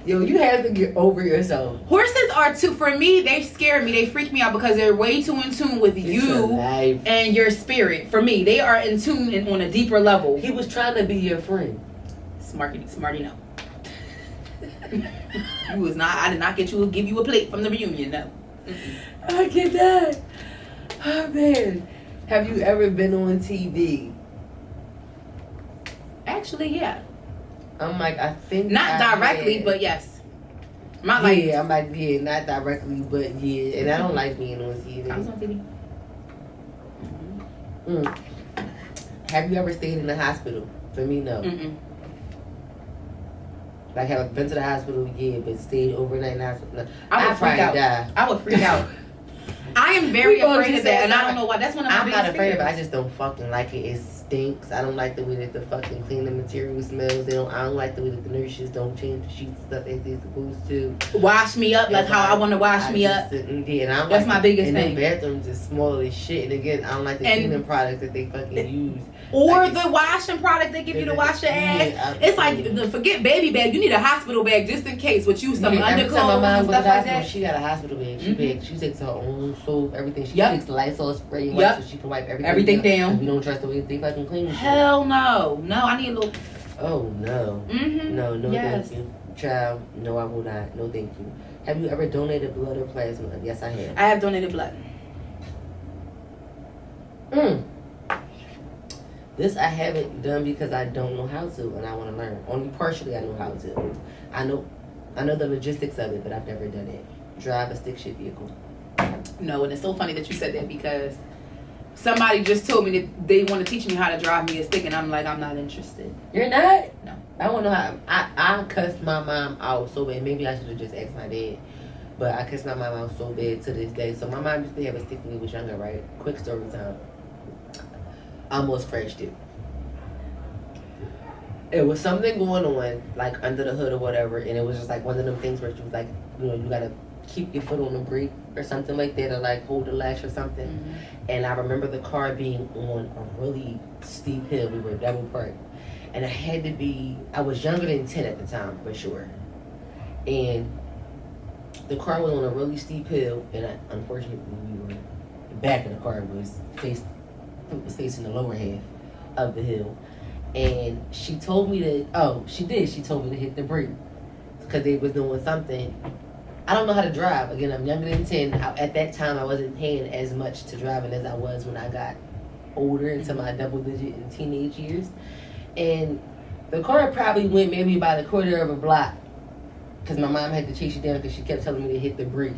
Yo, you have to get over yourself. Horses are for me, they scare me. They freak me out because they're way too in tune with you and your spirit. For me, they are in tune and on a deeper level. He was trying to be your friend. Smarty, no. You was not. I did not give you a plate from the reunion. No. I get that. Oh man, have you ever been on TV? Actually, yeah. I'm like, I think not directly, but yes. Not like I'm like, yeah, not directly, but yeah. And I don't like being on TV. I was on TV. Have you ever stayed in the hospital? For me, no. Like, have I been to the hospital? Yeah, but stayed overnight in the hospital? No. I would freak out. Die. I would freak out. I am very afraid of that, and I don't know why. That's one of my I'm biggest not afraid fears. of it. I just don't fucking like it. It stinks. I don't like the way that the fucking cleaning material smells. I don't like the way that the nurses don't change the sheets and stuff as they're supposed to. Wash me up like how I want to wash me up. Yeah, and I don't That's like my biggest thing. And the bathrooms is small as shit. And again, I don't like the cleaning products that they fucking use. Or the washing product they give you to wash your ass. Yeah, it's like, forget baby bag. You need a hospital bag just in case. With you, some underclothes and stuff like that. She got a hospital bag. She takes her own soap, everything. She takes the Lysol spray so she can wipe everything down. You don't trust the way they fucking clean. Hell no. No, I need a little. Oh no. No, thank you. Child, no, I will not. No, thank you. Have you ever donated blood or plasma? Yes, I have. I have donated blood. This I haven't done because I don't know how to, and I want to learn. Only partially I know how to. I know the logistics of it, but I've never done it. Drive a stick shift vehicle. No, and it's so funny that you said that because somebody just told me that they want to teach me how to drive me a stick, and I'm like, I'm not interested. You're not? No. I don't know how. I cussed my mom out so bad. Maybe I should have just asked my dad. But I cussed my mom out so bad to this day. So my mom used to have a stick when we was younger, right? Quick story time. Almost crashed it. It was something going on, like under the hood or whatever, and it was just like one of them things where she was like, you gotta keep your foot on the brake or something like that, or like hold the latch or something. And I remember the car being on a really steep hill. We were double parked, and I was younger than 10 at the time for sure, and the car was on a really steep hill, and unfortunately we were the back of the car was facing the lower half of the hill. And she told me she told me to hit the brake because they was doing something. I don't know how to drive. Again, I'm younger than 10. At that time, I wasn't paying as much to driving as I was when I got older into my double digit and teenage years. And the car probably went maybe about a quarter of a block because my mom had to chase you down because she kept telling me to hit the brake.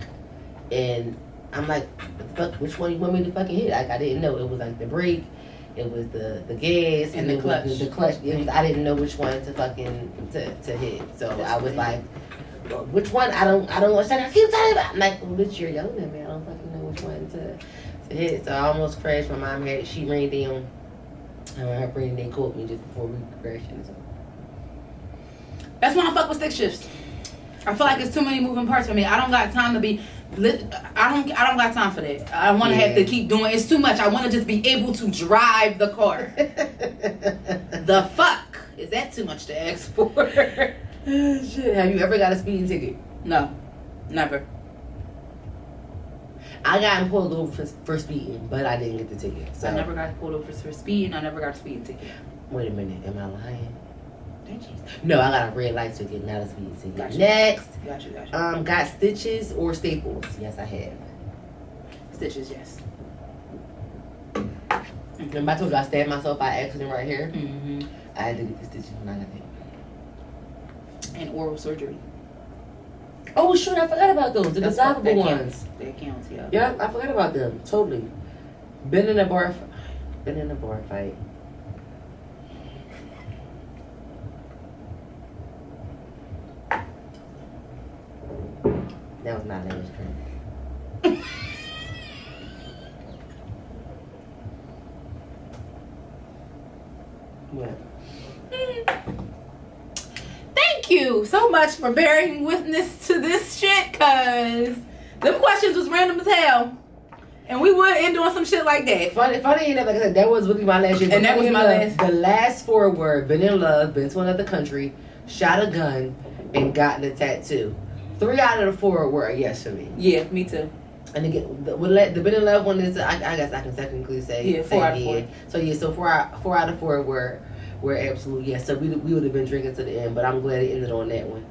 And I'm like, fuck, which one you want me to fucking hit? Like, I didn't know. It was like the brake, it was the gas, and the clutch. The clutch. I didn't know which one to fucking to hit. So I was like, which one? I don't want to. I keep telling you. I'm like, well, bitch, you're yelling at me. I don't fucking know which one to hit. So I almost crashed. My mom she ran down. Her brain, they caught me just before we crashed. So. That's why I fuck with stick shifts. I feel like it's too many moving parts for me. I don't got time to be. I don't got time for that. I want to have to keep doing. It's too much. I want to just be able to drive the car. The fuck is that too much to ask for? Shit. Have you ever got a speeding ticket? No, never. I got pulled over for speeding, but I didn't get the ticket. So. I never got pulled over for speeding. I never got a speeding ticket. Wait a minute, am I lying? Thank you. No, I got a red light ticket, not a speed ticket. Gotcha. Next. Gotcha. Got stitches or staples? Yes, I have. Stitches, yes. Remember I told you I stabbed myself by accident right here? Mm-hmm. I had to get the stitches when I got there. And oral surgery. Oh shoot, I forgot about those. The dissolvable ones. That counts, yeah. Yeah, I forgot about them. Totally. Been in a bar fight. That was not an drink. What? Thank you so much for bearing witness to this shit, cause them questions was random as hell. And we would end on some shit like that. Funny enough, like I said, that was really my last year. And that was my last. The last 4 were been in love, been to another country, shot a gun, and gotten a tattoo. 3 out of the 4 were a yes for me. Yeah, me too. And again, the been in love one is, I guess I can technically say 4 out of 4. So yeah, so 4 out of 4 were absolute yes. So we would have been drinking to the end, but I'm glad it ended on that one.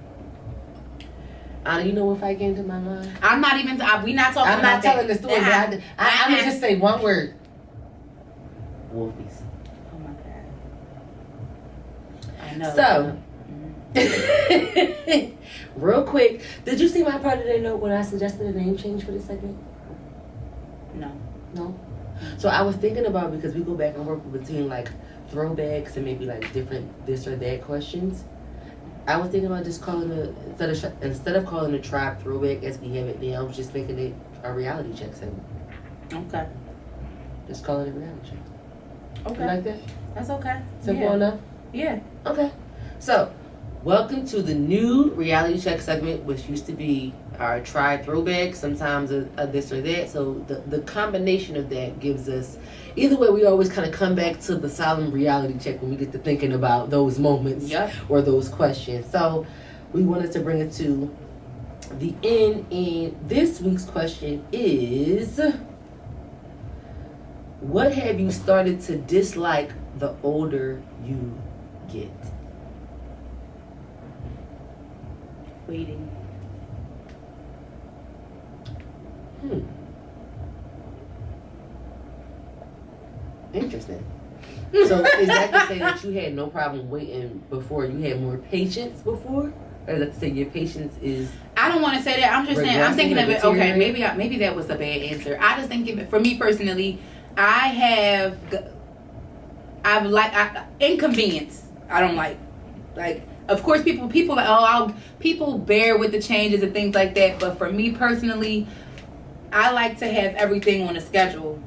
Anna, you know what fight came to my mind? I'm not even. We not talking. I'm not telling the story, but I'm gonna just say one word. Wolfies. Oh my god. I know. So, real quick, did you see my part of the note when I suggested a name change for this segment? No. So I was thinking about, because we go back and work between like throwbacks and maybe like different this or that questions. I was thinking about just calling it, instead of calling the tribe throwback as we have it now, I was just making it a reality check segment. Okay. Just call it a reality check. Okay. You like that? That's okay. Simple enough? Yeah. Okay. So, welcome to the new reality check segment, which used to be our tribe throwback, sometimes a this or that. So the combination of that gives us, either way, we always kind of come back to the solemn reality check when we get to thinking about those moments or those questions. So we wanted to bring it to the end, and this week's question is, what have you started to dislike the older you get? Waiting. Interesting. So is that to say that you had no problem waiting before? You had more patience before? Or is that to say your patience is... I don't want to say that. I'm just saying, I'm thinking of it. Okay, maybe that was a bad answer. I just think of it, for me personally, inconvenience. I don't like of course people people bear with the changes and things like that, but for me personally, I like to have everything on a schedule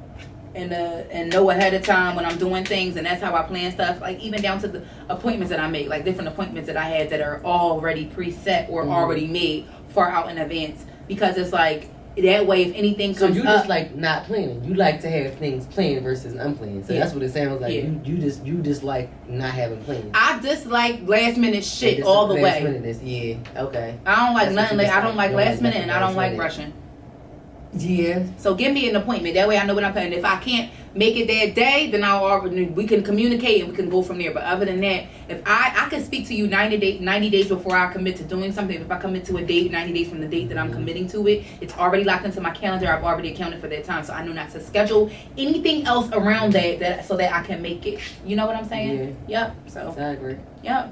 and know ahead of time when I'm doing things, and that's how I plan stuff, like even down to the appointments that I make, like different appointments that I had that are already preset or already made far out in advance, because it's like that way if anything comes up. So you just like not planning. You like to have things planned versus unplanned. So that's what it sounds like. Yeah. You just like not having plans. I dislike last minute shit all the way. Last minute, yeah. Okay. I don't like nothing. I don't like last minute, and I don't like rushing. Yeah. So give me an appointment. That way I know what I'm planning. If I can't make it that day, then we can communicate and we can go from there. But other than that, if I can speak to you 90 days before I commit to doing something. If I commit to a date 90 days from the date that I'm committing to it, it's already locked into my calendar. I've already accounted for that time, so I know not to schedule anything else around that so that I can make it. You know what I'm saying? Yeah. Yep. So I agree. Yep.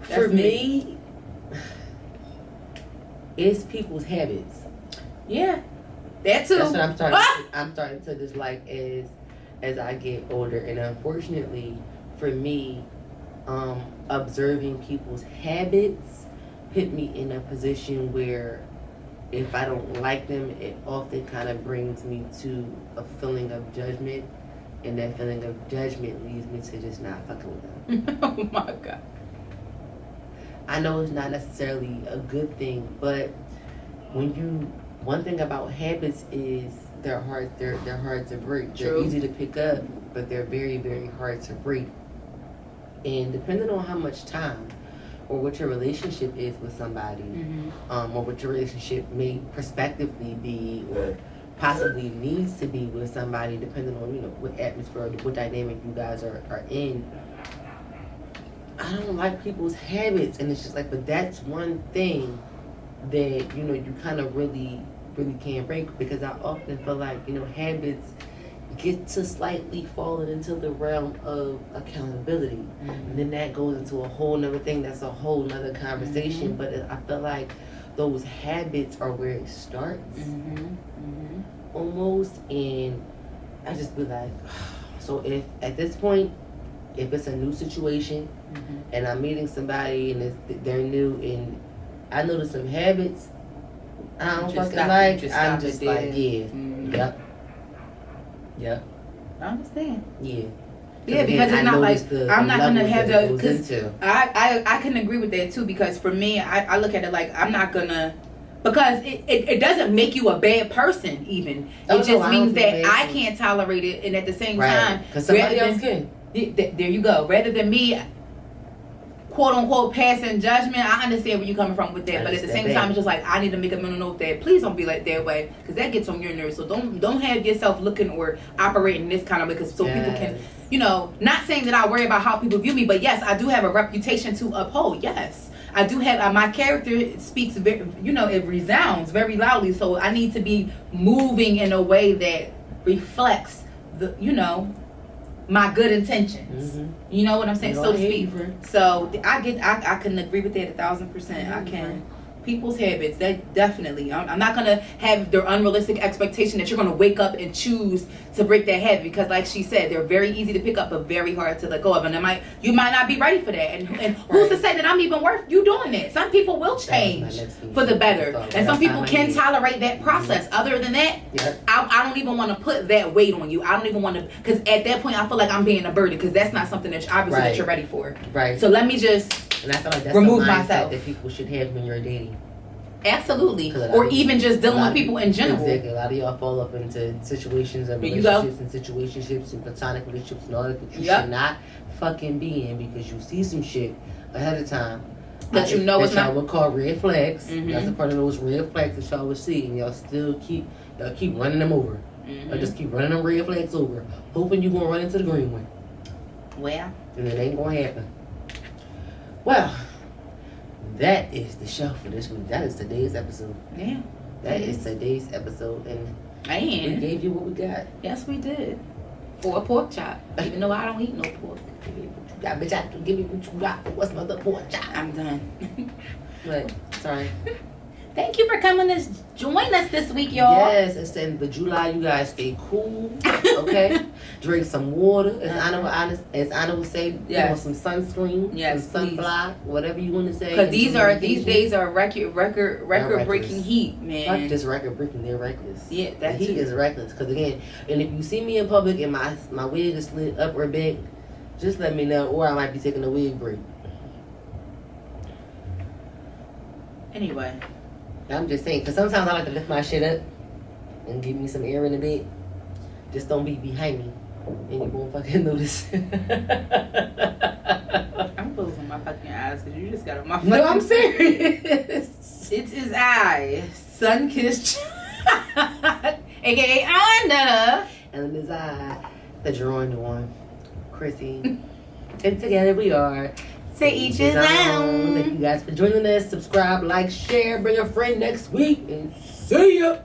For me, it's people's habits. Yeah, that too. That's what I'm starting to dislike as I get older, and unfortunately, for me, observing people's habits put me in a position where if I don't like them, it often kind of brings me to a feeling of judgment, and that feeling of judgment leads me to just not fucking with them. Oh my God. I know it's not necessarily a good thing, but one thing about habits is they're hard to break. True. They're easy to pick up, but they're very, very hard to break. And depending on how much time or what your relationship is with somebody, or what your relationship may prospectively be, or possibly needs to be with somebody, depending on, you know, what atmosphere, what dynamic you guys are in. I don't like people's habits, and it's just like, but that's one thing that, you know, you kind of really can't break, because I often feel like, you know, habits get to slightly falling into the realm of accountability. Mm-hmm. And then that goes into a whole nother thing. That's a whole nother conversation. Mm-hmm. But I feel like those habits are where it starts. Mm-hmm. Mm-hmm. Almost. And I just be like, so if at this point, if it's a new situation, mm-hmm. and I'm meeting somebody and they're new and I notice some habits I don't fucking like, I'm just like, yeah, mm-hmm. Yep. I understand. Yeah. Yeah, because it's not like I'm not gonna have to. Because I can agree with that too. Because for me, I look at it like I'm not gonna. Because it doesn't make you a bad person. Even it just means that I can't tolerate it, and at the same time, because somebody else can. There you go. Rather than me, quote unquote, passing judgment, I understand where you're coming from with that, but at the same time, it's just like I need to make a mental note that please don't be like that way, because that gets on your nerves. So don't have yourself looking or operating this kind of way, because people can, you know, not saying that I worry about how people view me, but yes, I do have a reputation to uphold. Yes, I do have my character speaks very, you know, it resounds very loudly. So I need to be moving in a way that reflects the, you know, my good intentions. Mm-hmm. You know what I'm saying, so to speak. So I can agree with that 1,000%. Mm-hmm. I can. People's habits, that definitely. I'm not gonna have their unrealistic expectation that you're gonna wake up and choose to break that habit, because, like she said, they're very easy to pick up but very hard to let go of, and you might not be ready for that. And who's to say that I'm even worth you doing that? Some people will change for the better, and some people can tolerate that process. Other than that, I don't even want to put that weight on you. I don't even want to, because at that point I feel like I'm being a burden, because that's not something that obviously that you're ready for. Right. So let me just. And I feel like that's remove the mindset myself that people should have when you're dating. Absolutely. Or even just dealing with people in general. Exactly. A lot of y'all fall up into situations and relationships and situationships and platonic relationships and all that you should not fucking be in, because you see some shit ahead of time that you know it's not. Y'all would call red flags. Mm-hmm. That's a part of those red flags that y'all would see, and y'all still keep running them over. Mm-hmm. Y'all just keep running them red flags over, hoping you're gonna run into the green one. Well, and it ain't gonna happen. Well, that is the show for this week. That is today's episode. Yeah. That is today's episode. And we gave you what we got. Yes, we did. For a pork chop. Even though I don't eat no pork. Give me what you got, bitch. Give me what you got. What's my other pork chop? I'm done. What? Sorry. Thank you for coming to join us this week, y'all. Yes, it's in the July. You guys stay cool, okay? Drink some water, as Anna would say. Yes. Some sunscreen, some sunblock, whatever you want to say. Because these days are record breaking heat, man. Fuck just record breaking. They're reckless. Yeah, that heat is reckless. Because again, and if you see me in public and my wig is slid up or back, just let me know, or I might be taking a wig break. Anyway. I'm just saying, because sometimes I like to lift my shit up and give me some air in the bed. Just don't be behind me, and you won't fucking notice. I'm closing my fucking eyes because you just got on my fucking... No, I'm serious. It's his eye. Sun-kissed. A.K.A. Anna. And his eye. The drawing one. Chrissy. And together we are... To each his own. Thank you guys for joining us. Subscribe, like, share, bring a friend next week, and see ya.